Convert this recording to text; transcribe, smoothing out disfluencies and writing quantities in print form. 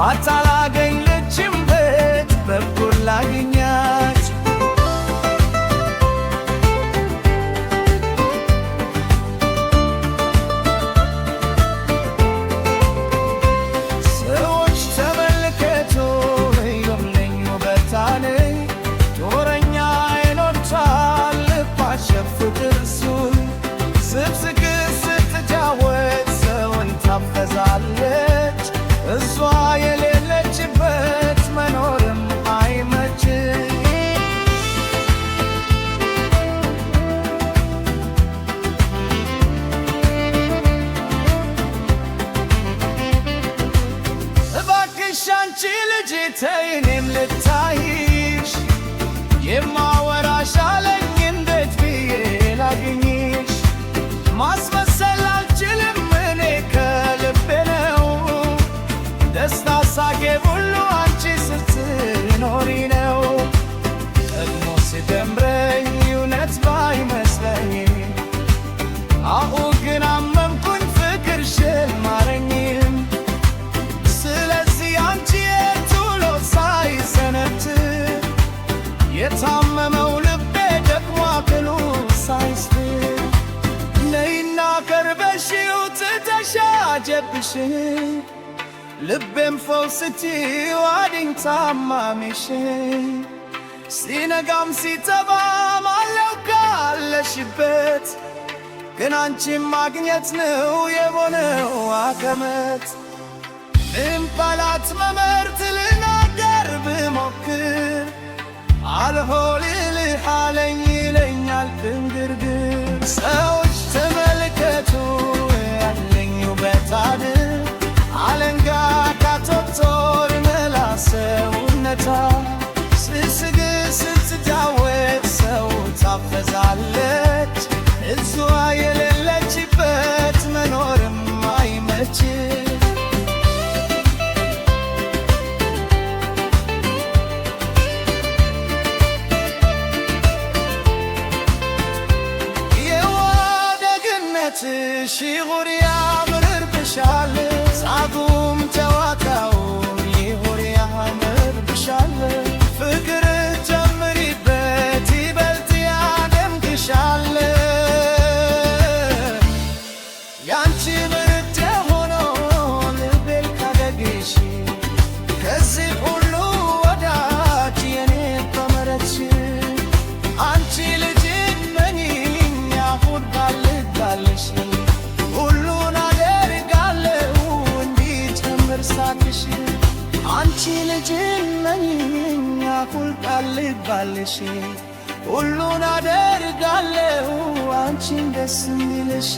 ማታላገኝ ልጅምበት በኩል ላግኛች ሰዎች ተመልከቱ ይሉልኝ ውበታነኝ ጦረኛ አይኖቻል ልባሸፍ ፍቅርሱን ስብስቅ ስትጫወት ሰውን ታፈዛለች እሷ የሌለችበት መኖርም አይመች እባክሽ አንቺ ልጅ ተይ እኔም ልታይሽ የማወራሽ አለኝ እንዴት ብዬ ላግኝሽ ማስመሰል አልችልም እኔ ከልቤ ነው ደስታ ሳቄ ሁሉ አንቺ ስትኖሪ ነው ቀድሞ ሲደምረኝ እውነት ባይመስለኝ አሁን ግን አመንኩኝ ፍቅርሽን ማረኝም ስለዚህ አንቺ የቱሎ ሳይሰነብት የታመመው ልቤ ደግሞ አክሉ ሳይስት ነይና ከርበሽው ትተሻጀብሽ ልቤም ፈውስትው አድኝ ታማሚሽ ሲነጋም ሲጠባም አለው ካለሽበት ግን አንቺን ማግኘት ነው የሆነው አቀመት ምን ቃላት መመርት ልናገር ብሞክር አልሆልልህ አለኝ ይለኛል ድንግርግር ሰዎች ተመልከቱ ያለኝ ውበት አይደል አለንጋ ካቶቶር መላ ሰውነቷ ስስግ ስትጫወት ሰው ታፈዛለች እሷ የሌለችበት መኖርም አይመች የዋደግነትሽ ይሁር ያምርብሻል ሳቁም ጨዋታው ይሁር ያምርብሻል ፍቅር ጨምሪበት ይበልጥ ያደምቅሻል ያንቺ ምርጥ ሆኖ ልቤል ካደግሽ ከዚህ ሁሉ ወዳጅ የኔ ተመረጥሽ አንቺ ልጅ ነኝ ያሁን ባልጋለሽ ሁሉን አደርጋለሁ እንዲጨምር ሳቅሽ አንቺ ልጅ ነኝ ያሁን ባልጋለሽ ሁሉን አደርጋለሁ አንቺን ደስ እንዲልሽ